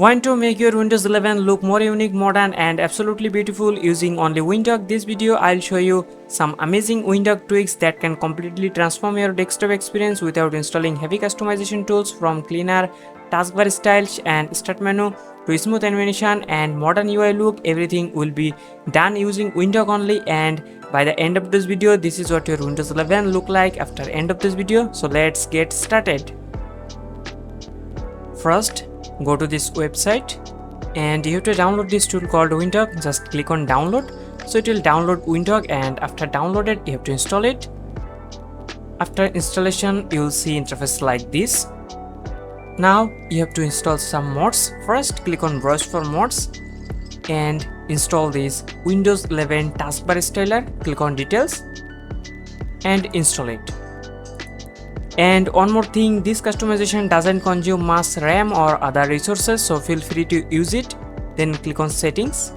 Want to make your Windows 11 look more unique, modern and absolutely beautiful using only Windhawk? This video I'll show you some amazing Windhawk tweaks that can completely transform your desktop experience without installing heavy customization tools. From cleaner taskbar styles and start menu to smooth animation and modern UI look, everything will be done using Windhawk only. And by the end of this video, this is what your Windows 11 look like after end of this video. So let's get started. First, go to this website and you have to download this tool called Windhawk. Just click on download. So it will download Windhawk, and after downloaded you have to install it. After installation you will see interface like this. Now you have to install some mods. First click on browse for mods and install this Windows 11 taskbar styler. Click on details and install it. And one more thing, this customization doesn't consume much RAM or other resources, so feel free to use it. Then click on settings,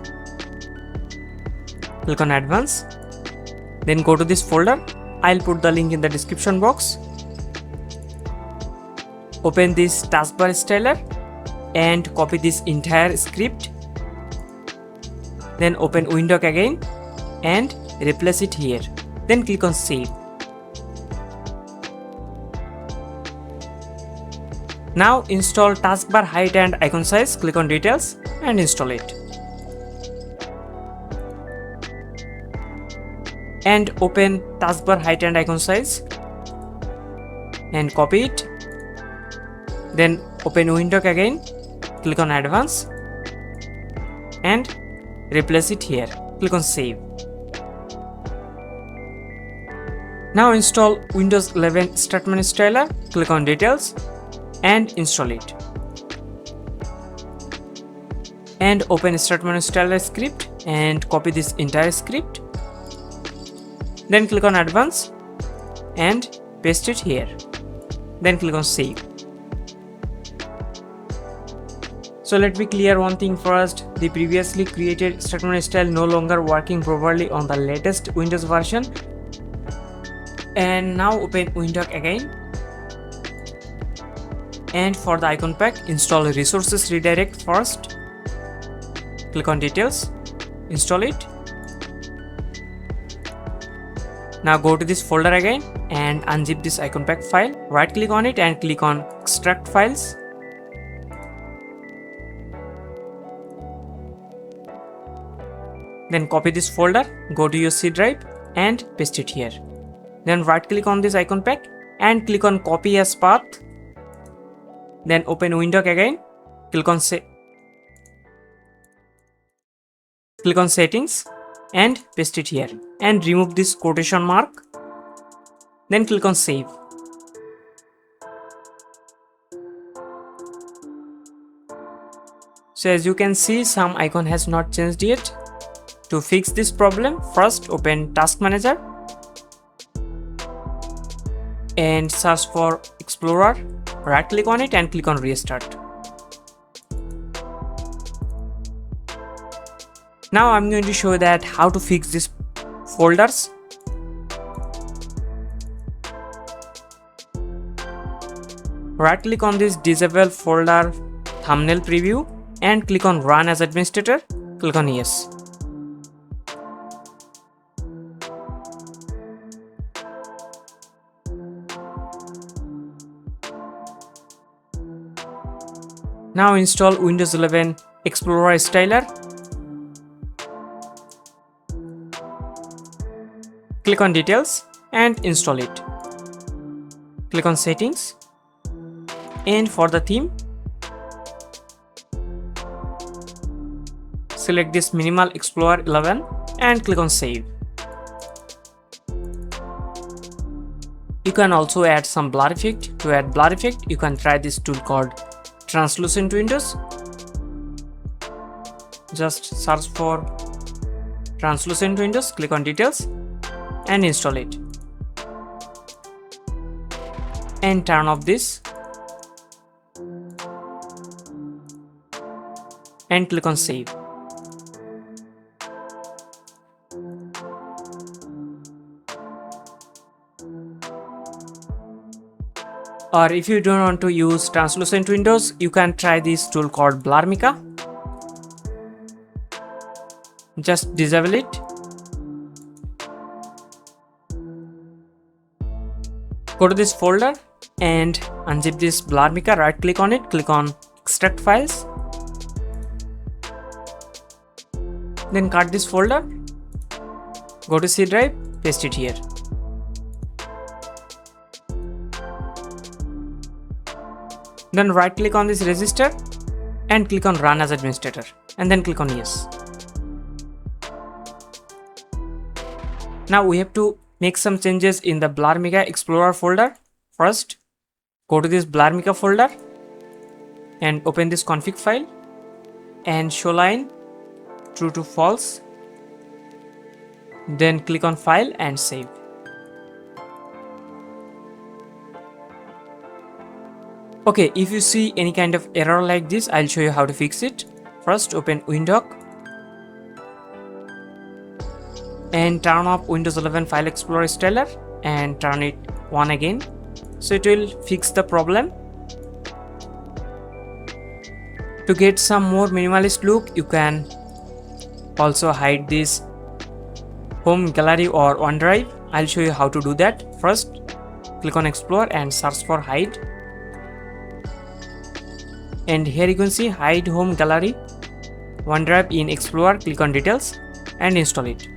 click on advanced, then go to this folder. I'll put the link in the description box. Open this taskbar styler and copy this entire script. Then open Windhawk again and replace it here. Then click on save. Now install taskbar height and icon size. Click on details and install it. And open taskbar height and icon size and copy it. Then open Windhawk again, click on advanced and replace it here. Click on save. Now install Windows 11 start menu styler. Click on details and install it. And open start menu styler script and copy this entire script. Then click on advanced and paste it here. Then click on save. So let me clear one thing first. The previously created start menu style no longer working properly on the latest Windows version. And now open Windhawk again. And for the icon pack, install resources redirect first. Click on details, install it. Now go to this folder again and unzip this icon pack file. Right click on it and click on extract files. Then copy this folder, go to your C drive and paste it here. Then right click on this icon pack and click on copy as path. Then open Windhawk again, click on settings and paste it here and remove this quotation mark. Then click on save. So as you can see, some icon has not changed yet. To fix this problem, first open Task Manager and search for Explorer. Right click on it and click on restart. Now I'm going to show that how to fix these folders. Right click on this disable folder thumbnail preview and click on run as administrator. Click on yes. Now install Windows 11 Explorer styler. Click on details and install it. Click on settings and for the theme, select this Minimal Explorer 11 and click on save. You can also add some blur effect. To add blur effect, you can try this tool called Translucent Windows. Just search for Translucent Windows, click on details and install it. And turn off this and click on save. Or if you don't want to use translucent windows, you can try this tool called Blarmica. Just disable it. Go to this folder and unzip this Blarmica, right click on it, click on extract files. Then cut this folder, go to C drive, paste it here. Then right click on this register and click on run as administrator and then click on yes. Now we have to make some changes in the Blarmica Explorer folder. First, go to this Blarmica folder and open this config file and show line true to false. Then click on file and save. Okay, if you see any kind of error like this, I'll show you how to fix it. First, open Windhawk and turn off Windows 11 File Explorer Styler and turn it on again. So it will fix the problem. To get some more minimalist look, you can also hide this home gallery or OneDrive. I'll show you how to do that. First, click on Explore and search for hide. And here you can see hide home gallery, OneDrive in Explorer. Click on details and install it.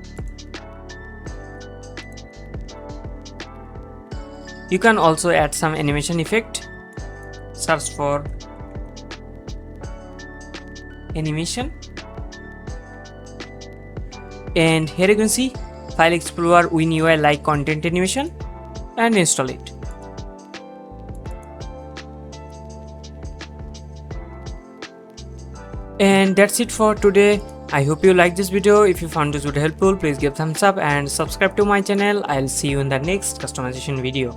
You can also add some animation effect. Search for animation. And here you can see File Explorer WinUI like content animation and install it. And that's it for today. I hope you liked this video. If you found this video helpful, please give thumbs up and subscribe to my channel. I'll see you in the next customization video.